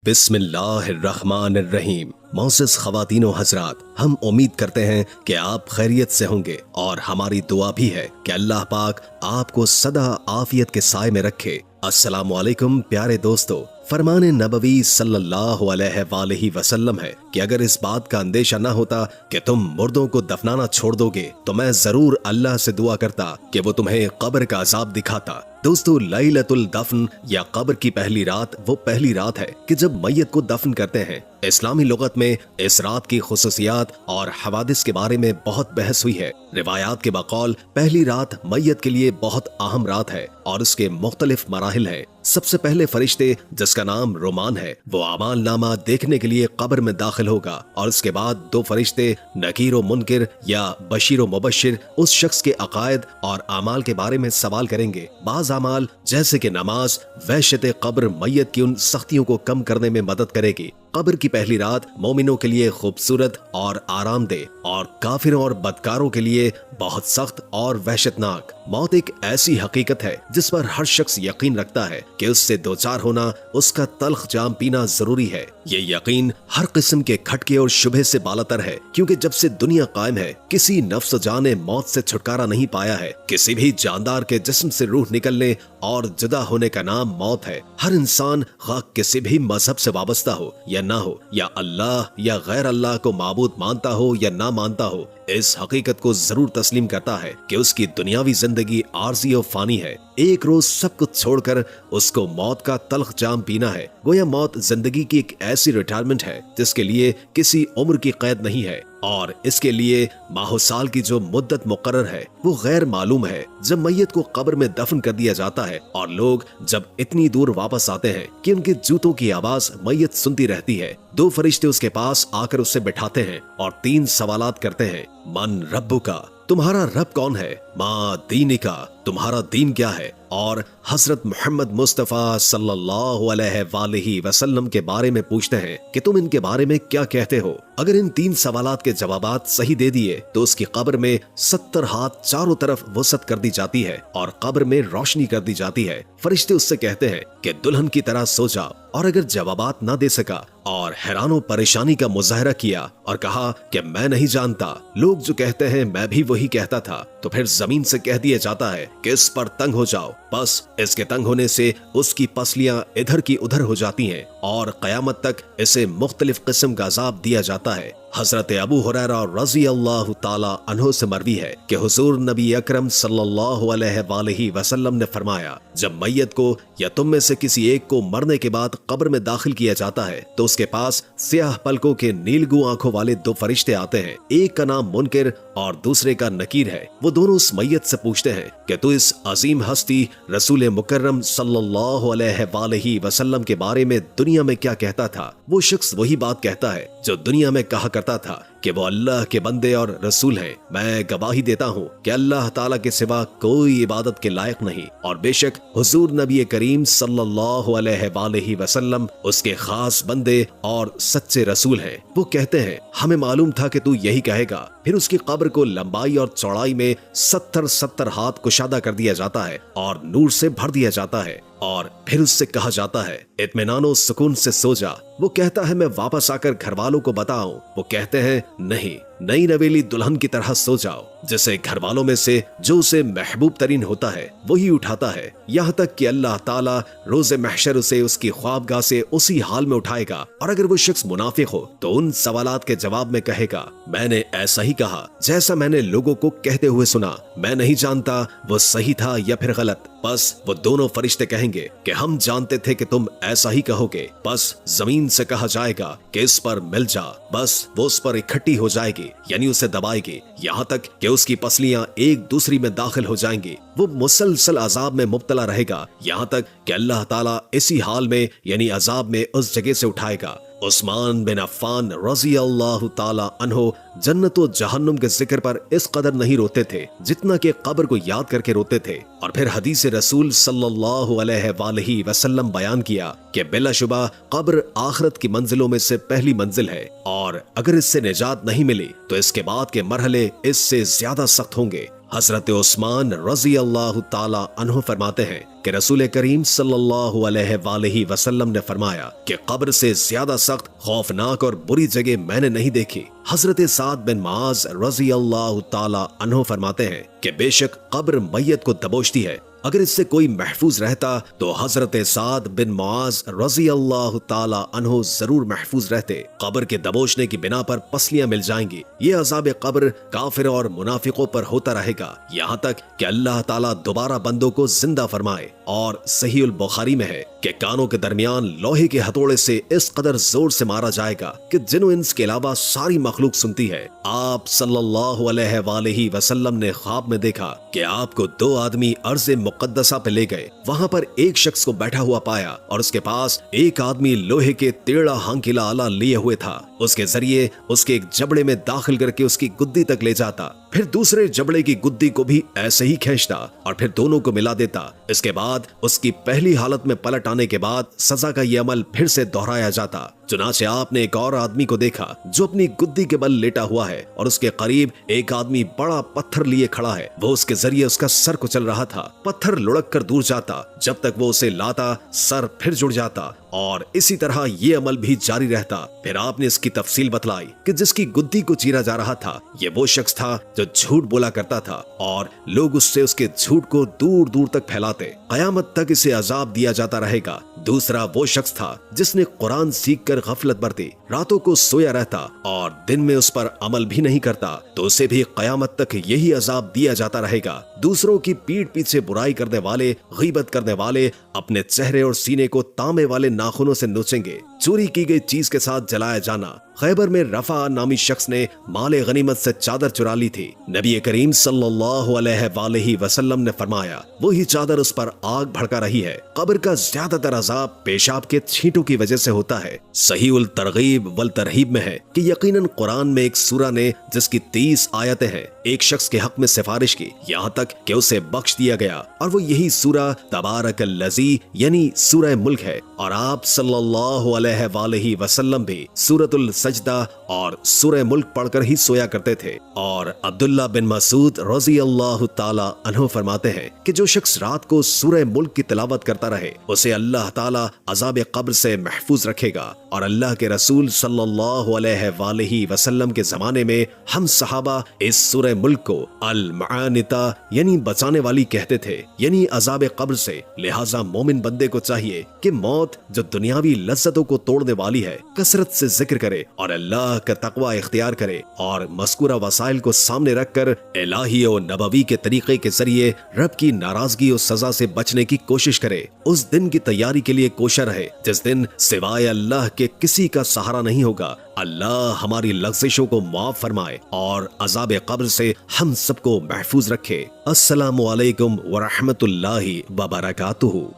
बिस्मिल्लाहिर्रहमानिर्रहीम। मोअज़्ज़ज़ ख़वातीन व हज़रात, हम उम्मीद करते हैं कि आप खैरियत से होंगे और हमारी दुआ भी है कि अल्लाह पाक आपको सदा आफियत के साए में रखे। अस्सलामु अलैकुम प्यारे दोस्तों, फरमाने नबवी सल्लल्लाहु अलैहि वसल्लम है कि अगर इस बात का अंदेशा न होता कि तुम मुर्दों को दफनाना छोड़ दोगे तो मैं जरूर अल्लाह से दुआ करता कि वो तुम्हें कब्र का अजाब दिखाता। दोस्तों, लैलतुल दफन या कब्र की पहली रात वो पहली रात है कि जब मैयत को दफन करते हैं। इस्लामी लुगत में इस रात की खुसूसियात और हवादिस के बारे में बहुत बहस हुई है। रिवायात के बकौल पहली रात मैयत के लिए बहुत अहम रात है और उसके मुख्तलिफ मराहिल है। सबसे पहले फरिश्ते, जिसका नाम रोमान है, वो अमाल नामा देखने के लिए कब्र में दाखिल होगा और उसके बाद दो फरिश्ते नकीर व मुनकिर या बशीर व मुबशिर उस शख्स के अकायद और अमाल के बारे में सवाल करेंगे। बाज अमाल जैसे कि नमाज वहशत कब्र मैयत की उन सख्तियों को कम करने में मदद करेगी। कब्र की पहली रात मोमिनों के लिए खूबसूरत और आरामदेह और काफिरों और बदकारों के लिए बहुत सख्त और वहशतनाक। मौत एक ऐसी हकीकत है जिस पर हर शख्स यकीन रखता है कि उससे दो चार होना, उसका तल्ख जाम पीना जरूरी है। ये यकीन हर किस्म के खटके और शुबहे से बालातर है, क्योंकि जब से दुनिया कायम है किसी नफ्स जान ने मौत से छुटकारा नहीं पाया है। किसी भी जानदार के जिस्म से रूह निकलने और जुदा होने का नाम मौत है। हर इंसान खा किसी भी मजहब से वाबस्ता हो या ना हो, या अल्लाह या गैर अल्लाह को माबूद मानता हो या ना मानता हो, इस हकीकत को जरूर तस्लीम करता है कि उसकी दुनियावी जिंदगी आर्जी और फानी है। एक रोज सब कुछ छोड़कर उसको मौत का तल्ख जाम पीना है। गोया मौत जिंदगी की एक ऐसी रिटायरमेंट है जिसके लिए किसी उम्र की कैद नहीं है और इसके लिए माहो साल की जो मुद्दत मुकर्रर है वो गैर मालूम है। जब मैयत को कब्र में दफन कर दिया जाता है और लोग जब इतनी दूर वापस आते हैं कि उनके जूतों की आवाज मैयत सुनती रहती है, दो फरिश्ते उसके पास आकर उससे बैठाते हैं और तीन सवालात करते हैं। मन रब्बुका, तुम्हारा रब कौन है? मा दीनिका, तुम्हारा दीन क्या है? और हजरत मोहम्मद मुस्तफा सल्लल्लाहु अलैहि वसल्लम के बारे में पूछते हैं कि तुम इनके बारे में क्या कहते हो। अगर इन तीन सवालात के जवाबात सही दे दिए तो उसकी कब्र में 70 हाथ चारों तरफ वसअत कर दी जाती है और कब्र में रोशनी कर दी जाती है। फरिश्ते उससे कहते हैं कि दुल्हन की तरह सो जाओ। और अगर जवाबात ना दे सका और हैरानो परेशानी का मुजाहरा किया और कहा कि मैं नहीं जानता, लोग जो कहते हैं मैं भी वही कहता था, तो फिर जमीन से कह दिया जाता है कि इस पर तंग हो जाओ। बस इसके तंग होने से उसकी पसलियां इधर की उधर हो जाती हैं और कयामत तक इसे मुख्तलिफ किस्म का अजाब दिया जाता है। हजरत अबू हुरैरा रज़ी अल्लाह ताला अन्हु से मरवी है कि हुजूर नबी अकरम सल्लल्लाहु अलैहि वसल्लम ने फरमाया, जब मैयत को या तुम में से किसी एक को मरने के बाद कब्र में दाखिल किया जाता है तो उसके पास स्याह पलकों के नीलगू आंखों वाले दो फरिश्ते आते हैं। एक का नाम मुनकिर और दूसरे का नकीर है। वो दोनों उस मैयत से पूछते हैं कि तू इस अजीम हस्ती रसूल मुकर्रम सल्लल्लाहु अलैहि वसल्लम के बारे में दुनिया में क्या कहता था? वो शख्स वही बात कहता है जो दुनिया में कहा करता था कि वो अल्लाह के बंदे और रसूल हैं। मैं गवाही देता हूँ कि अल्लाह ताला के सिवा कोई इबादत के लायक नहीं और बेशक हुजूर नबी करीम सल्लल्लाहु अलैहि वसल्लम उसके खास बंदे और सच्चे रसूल हैं। वो कहते हैं, हमें मालूम था कि तू यही कहेगा। फिर उसकी कब्र को लंबाई और चौड़ाई में 70 हाथ कुशादा कर दिया जाता है और नूर से भर दिया जाता है और फिर उससे कहा जाता है, इत्मीनानो सुकून से सो जा। वो कहता है, मैं वापस आकर घर वालों को बताऊं? वो कहते हैं, नहीं, नई नवेली दुल्हन की तरह सो जाओ, जिसे घर वालों में से जो उसे महबूब तरीन होता है वही उठाता है, यहाँ तक कि अल्लाह ताला रोज़े महशर उसे उसकी ख्वाबगाह से उसी हाल में उठाएगा। और अगर वो शख्स मुनाफिक हो तो उन सवालात के जवाब में कहेगा, मैंने ऐसा ही कहा जैसा मैंने लोगों को कहते हुए सुना, मैं नहीं जानता वो सही था या फिर गलत। बस वो दोनों फरिश्ते कहेंगे कि हम जानते थे कि तुम ऐसा ही कहोगे। बस जमीन से कहा जाएगा कि इस पर मिल जा। बस वो उस पर इकट्ठी हो जाएगी, यानी उसे दबाएगी, यहाँ तक कि उसकी पसलियां एक दूसरी में दाखिल हो जाएंगी। वो मुसलसल अजाब में मुब्तला रहेगा, यहाँ तक कि अल्लाह ताला इसी हाल में यानी अजाब में उस जगह से उठाएगा। उस्मान बिन अफ़्फ़ान रज़ी अल्लाह ताला अन्हो जन्नत और जहन्नुम के जिक्र पर इस कदर नहीं रोते थे जितना कि कब्र को याद करके रोते थे। और फिर हदीस रसूल सल्लल्लाहु अलैहि वसल्लम बयान किया कि बिलाशुबा कब्र आखिरत की मंजिलों में से पहली मंजिल है, और अगर इससे निजात नहीं मिली तो इसके बाद के मरहले इससे ज्यादा सख्त होंगे। हजरत उस्मान रजी अल्लाह ताला अन्हु फरमाते हैं कि रसूल करीम सल्लल्लाहु अलैहि वसल्लम ने फरमाया कि कब्र से ज्यादा सख्त, खौफनाक और बुरी जगह मैंने नहीं देखी। हजरत साद बिन माज रजी अल्लाह ताला अन्हु फरमाते हैं कि बेशक कब्र मैयत को दबोचती है, अगर इससे कोई महफूज रहता तो हजरत साद बिन मुआज रजी अल्लाह ताला अन्हु जरूर महफूज रहते। कब्र के दबोचने की बिना पर पसलियां मिल जाएंगी। ये अजाब कब्र काफिर और मुनाफिकों पर होता रहेगा यहाँ तक कि अल्लाह ताला दोबारा बंदों को जिंदा फरमाए। और सही उल बुखारी में है कि कानों के दरमियान लोहे के हथौड़े से इस कदर जोर से मारा जाएगा कि जिन्नो इंस के अलावा सारी मखलूक सुनती है। आप सल्लल्लाहु अलैहि वसल्लम ने ख्वाब में देखा कि आपको दो आदमी अर्ज़े मुक़द्दसा पे ले गए। वहाँ पर एक शख्स को बैठा हुआ पाया और उसके पास एक आदमी लोहे के टेढ़ा हांकिला आला लिए हुए था। उसके जरिए उसके एक जबड़े में दाखिल करके उसकी गुद्दी तक ले जाता, फिर दूसरे जबड़े की गुद्दी को भी ऐसे ही खींचता और फिर दोनों को मिला देता। इसके बाद उसकी पहली हालत में पलट आने के बाद सजा का ये अमल फिर से दोहराया जाता। चुनाचे आपने एक और आदमी को देखा जो अपनी गुद्दी के बल लेटा हुआ है और उसके करीब एक आदमी बड़ा पत्थर लिए खड़ा है। वो उसके जरिए उसका सर कुचल रहा था। पत्थर लुढ़क कर दूर जाता, जब तक वो उसे लाता सर फिर जुड़ जाता और इसी तरह ये अमल भी जारी रहता। फिर आपने इसकी तफसील बतलाई कि जिसकी गुद्दी को चीरा जा रहा था ये वो शख्स था जो झूठ बोला करता था और लोग उससे उसके झूठ को दूर दूर तक फैलाते। कयामत तक इसे अजाब दिया जाता रहेगा। दूसरा वो शख्स था जिसने कुरान सीख कर गफलत बरती, रातों को सोया रहता और दिन में उस पर अमल भी नहीं करता, तो उसे भी कयामत तक यही अजाब दिया जाता रहेगा। दूसरों की पीठ पीछे बुराई करने वाले, गीबत करने वाले अपने चेहरे और सीने को तांबे वाले नाखूनों से नोचेंगे। चोरी की गई चीज के साथ जलाया जाना। खैबर में रफा नामी शख्स ने माले गनीमत से चादर चुरा ली थी। नबी करीम सल्लल्लाहु अलैहि वसल्लम ने फरमाया वही चादर उस पर आग भड़का रही है। कब्र का ज्यादातर अजाब पेशाब के छींटों की वजह से होता है। सही उल तरगीब वल तरहीब में है कि यकीनन कुरान में एक सूरा ने जिसकी 30 आयतें हैं एक शख्स के हक में सिफारिश की, यहाँ तक कि उसे बख्श दिया गया, और वो यही सूरा तबारकल्लज़ी यानी सूरह मुल्क है। और आप सल्लल्लाहु अलैहि वसल्लम भी सूरतुल सजदा और सूरह मुल्क पढ़कर ही सोया करते थे। और अब्दुल्ला बिन मसूद रज़ी अल्लाह ताला अन्हु फरमाते हैं कि जो शख्स रात को सूरह मुल्क की तिलावत करता रहे उसे अल्लाह ताला अज़ाब कब्र से महफूज रखेगा। और अल्लाह के रसूल सल्लल्लाहु अलैहि वसल्लम के जमाने में हम सहाबा इस सूरह मुल्क को अल मआनिता यानी बचाने वाली कहते थे, यानी अज़ाब कब्र से। लिहाजा मोमिन बंदे को चाहिए कि मौत जो दुनियावी लज्जतों को तोड़ने वाली है कसरत से जिक्र करे और अल्लाह का तकवा इख्तियार करे और मज़कूरा वसाइल को सामने रखकर इलाही और नबवी के तरीके के जरिए रब की नाराजगी और सजा से बचने की कोशिश करे। उस दिन की तैयारी के लिए कोशा रहे जिस दिन सिवाय अल्लाह के किसी का सहारा नहीं होगा। अल्लाह हमारी लग़्ज़िशों को माफ फरमाए और अज़ाब कब्र से हम सबको महफूज रखे। अस्सलामु अलैकुम व रहमतुल्लाहि व बरकातुहू।